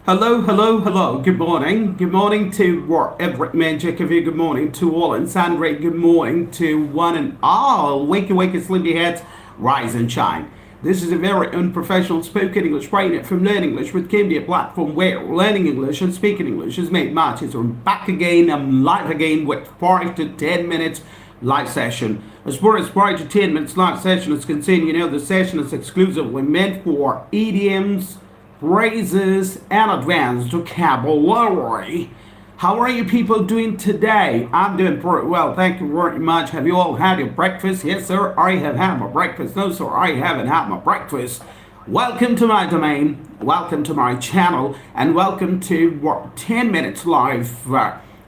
Hello, hello, hello. Good morning. Good morning to wherever magic of you. Good morning to all and Sandra. Good morning to one and all. Wakey, wakey, sleepy heads. Rise and shine. This is a very unprofessional spoken English trainer from Learn English with KMD, a platform where learning English and speaking English is made much. So I'm back again. I'm live again with 5 to 10 minutes live session. As far as 5 to 10 minutes live session is concerned, the session is exclusively meant for idioms, phrases, and advanced vocabulary. How are you people doing today? I'm doing pretty well, thank you very much. Have you all had your breakfast? Yes, sir, I have had my breakfast. No, sir, I haven't had my breakfast. Welcome to my domain, welcome to my channel, and welcome to 10 minutes live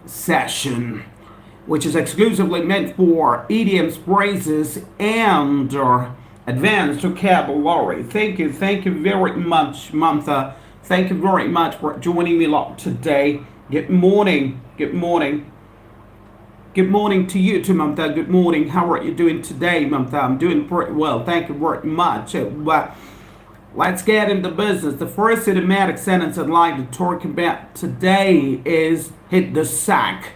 session, which is exclusively meant for idioms, phrases, and advanced vocabulary. Thank you very much, Mamta. Thank you very much for joining me today. Good morning to you too, Mamta. Good morning. How are you doing today, Mamta? I'm doing pretty well. Thank you very much. Let's get into business. The first idiomatic sentence I'd like to talk about today is hit the sack.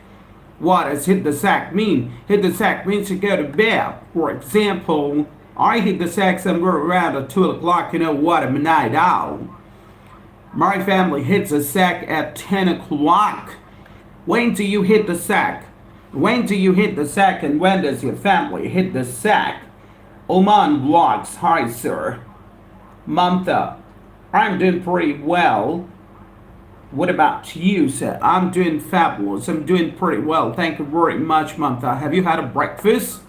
What does hit the sack mean? Hit the sack means to go to bed. For example, I hit the sack somewhere around at 2 o'clock. You know what? I'm a night owl. My family hits the sack at 10 o'clock. When do you hit the sack? When do you hit the sack, and when does your family hit the sack? Oman Vlogs. Hi, sir. Mamta. I'm doing pretty well. What about you, sir? I'm doing fabulous. I'm doing pretty well. Thank you very much, Mamta. Have you had a breakfast?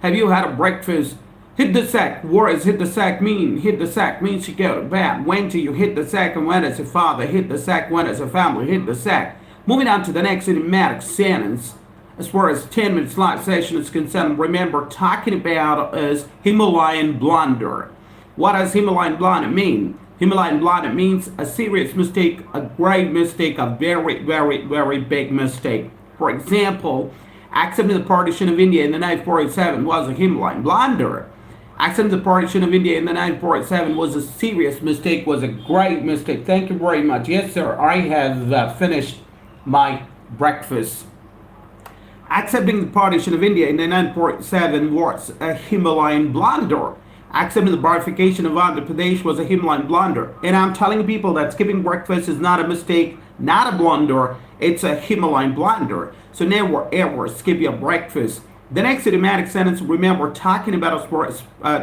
Have you had a breakfast? Hit the sack. What does hit the sack mean? Hit the sack means you go to bed. When do you hit the sack, and when does your father hit the sack? When does your family hit the sack? Moving on to the next idiomatic sentence. As far as 10 minutes live session is concerned, remember talking about is Himalayan blunder. What does Himalayan blunder mean? Himalayan blunder means a serious mistake, a great mistake, a very, very, very big mistake. For example, accepting the partition of India in the 1947 was a Himalayan blunder. Accepting the partition of India in the 1947 was a serious mistake, was a great mistake. Thank you very much. Yes, sir, I have finished my breakfast. Accepting the partition of India in the 1947 was a Himalayan blunder. Accepting the bifurcation of Andhra Pradesh was a Himalayan blunder. And I'm telling people that skipping breakfast is not a mistake, not a blunder, it's a Himalayan blunder. So never ever skip your breakfast. The next idiomatic sentence, remember, talking about as far as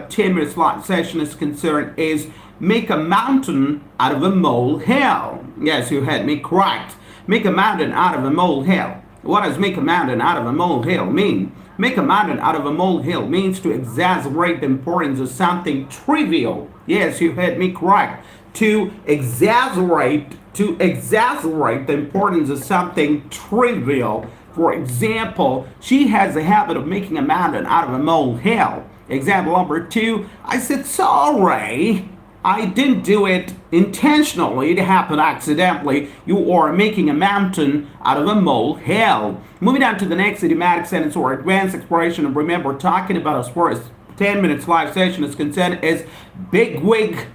10 minutes live session is concerned, is make a mountain out of a molehill. Yes, you had me correct. Make a mountain out of a molehill. What does make a mountain out of a molehill mean? Make a mountain out of a molehill means to exaggerate the importance of something trivial. Yes, you had me correct. To exaggerate the importance of something trivial. For example, she has a habit of making a mountain out of a molehill. Example number 2, I said, sorry, I didn't do it intentionally, it happened accidentally. You are making a mountain out of a molehill. Moving on to the next idiomatic sentence or advanced expression, and remember, talking about as far as 10 minutes live session is concerned, is big wig,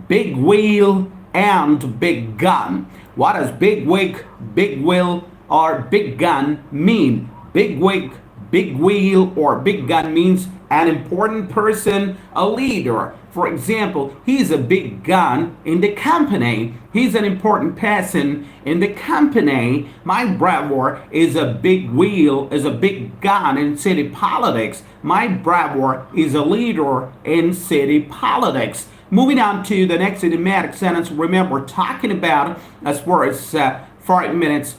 big wheel, and big gun. What does big wig, big wheel, or big gun mean? Big wig, big wheel, or big gun means an important person, a leader. For example, he's a big gun in the company. He's an important person in the company. My brother is a big wheel, is a big gun in city politics. My brother is a leader in city politics. Moving on to the next idiomatic sentence, remember, talking about as far as 5 minutes,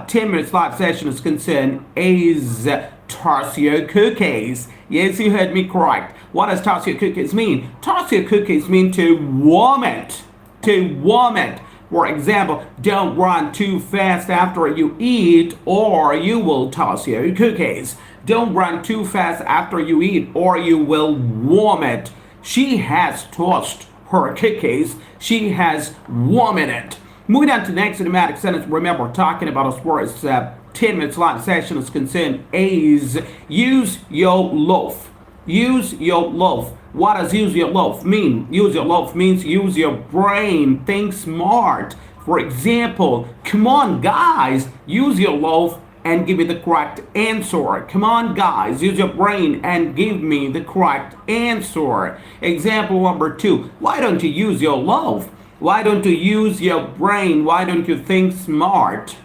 10 minutes live session is concerned, is Tarsia cookies. Yes, you heard me correct. What does Tarsia cookies mean? Tarsia cookies mean to warm it. To warm it. For example, don't run too fast after you eat or you will toss your cookies. Don't run too fast after you eat or you will warm it. She has tossed her cookies. She has warmed it. Moving on to the next idiomatic sentence, remember, talking about as far as 10 minutes live session is concerned, is use your loaf. Use your loaf. What does use your loaf mean? Use your loaf means use your brain. Think smart. For example, come on, guys, use your loaf and give me the correct answer. Come on, guys, use your brain and give me the correct answer. Example number 2, why don't you use your loaf? Why don't you use your brain? Why don't you think smart?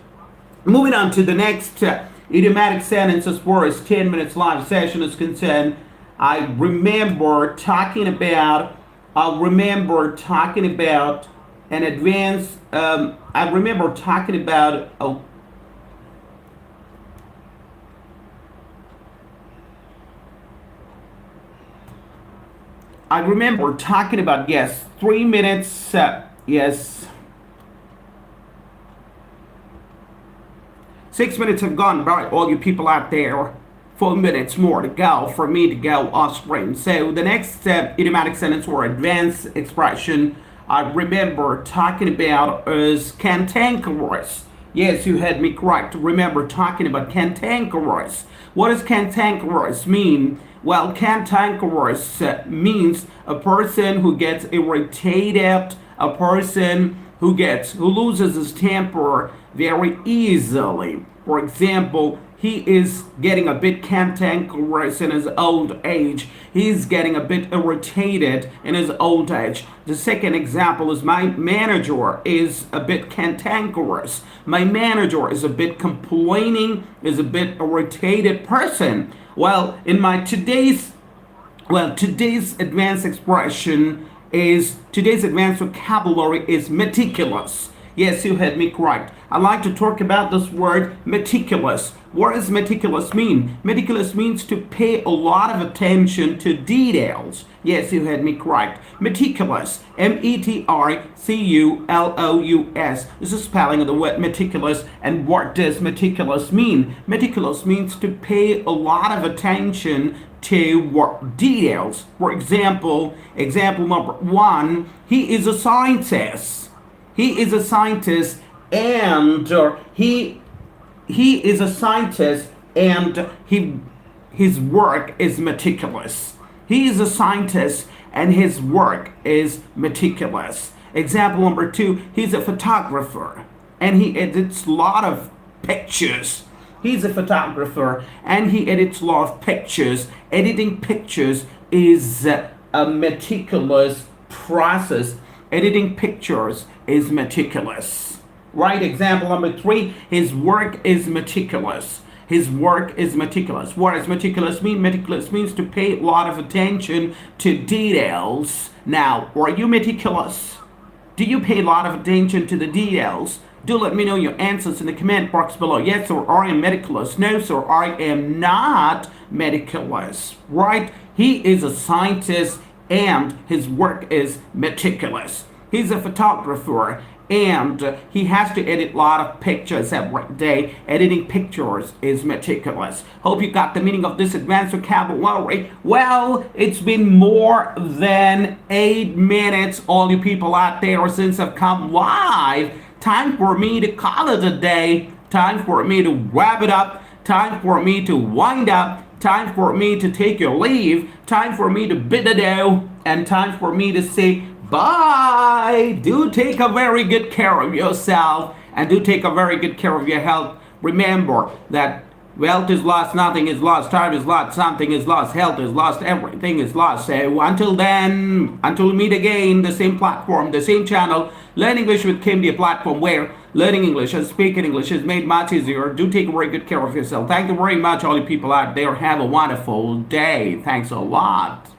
Moving on to the next idiomatic sentence as far as 10 minutes live session is concerned. I remember talking about an advanced, I remember talking about yes, 3 minutes, yes. 6 minutes have gone by, all you people out there. 4 minutes more to go for me to go off screen. So the next idiomatic sentence or advanced expression I remember talking about is cantankerous. Yes, you had me correct. Remember talking about cantankerous. What does cantankerous mean? Well, cantankerous means a person who gets irritated, a person who loses his temper very easily. For example, he is getting a bit cantankerous in his old age. He's getting a bit irritated in his old age. The second example is my manager is a bit cantankerous. My manager is a bit complaining, is a bit irritated person. Well, in my today's advanced vocabulary is meticulous. Yes, you had me correct. I like to talk about this word meticulous. What does meticulous mean? Meticulous means to pay a lot of attention to details. Yes, you had me correct. Meticulous. Meticulous. This is spelling of the word meticulous. And what does meticulous mean? Meticulous means to pay a lot of attention to details. For example number 1, he is a scientist. He is a scientist and he is a scientist and his work is meticulous. He is a scientist and his work is meticulous. Example number 2, he's a photographer and he edits a lot of pictures. He's a photographer and he edits a lot of pictures. Editing pictures is a meticulous process. Editing pictures is meticulous. Right? Example number 3, his work is meticulous. His work is meticulous. What does meticulous mean? Meticulous means to pay a lot of attention to details. Now, are you meticulous? Do you pay a lot of attention to the details? Do let me know your answers in the comment box below. Yes, sir, I am meticulous. No, sir, I am not meticulous. Right? He is a scientist and his work is meticulous. He's a photographer and he has to edit a lot of pictures every day. Editing pictures is meticulous. Hope you got the meaning of this advanced vocabulary. Well, it's been more than 8 minutes, all you people out there, since I've come live. Time for me to call it a day. Time for me to wrap it up. Time for me to wind up. Time for me to take your leave. Time for me to bid adieu. And time for me to say bye. Do take a very good care of yourself and do take a very good care of your health. Remember that wealth is lost, nothing is lost, time is lost, something is lost, health is lost, everything is lost. So until then, until we meet again, the same platform, the same channel, Learn English with KMD, a platform where learning English and speaking English is made much easier. Do take very good care of yourself. Thank you very much, all you people out there. Have a wonderful day. Thanks a lot.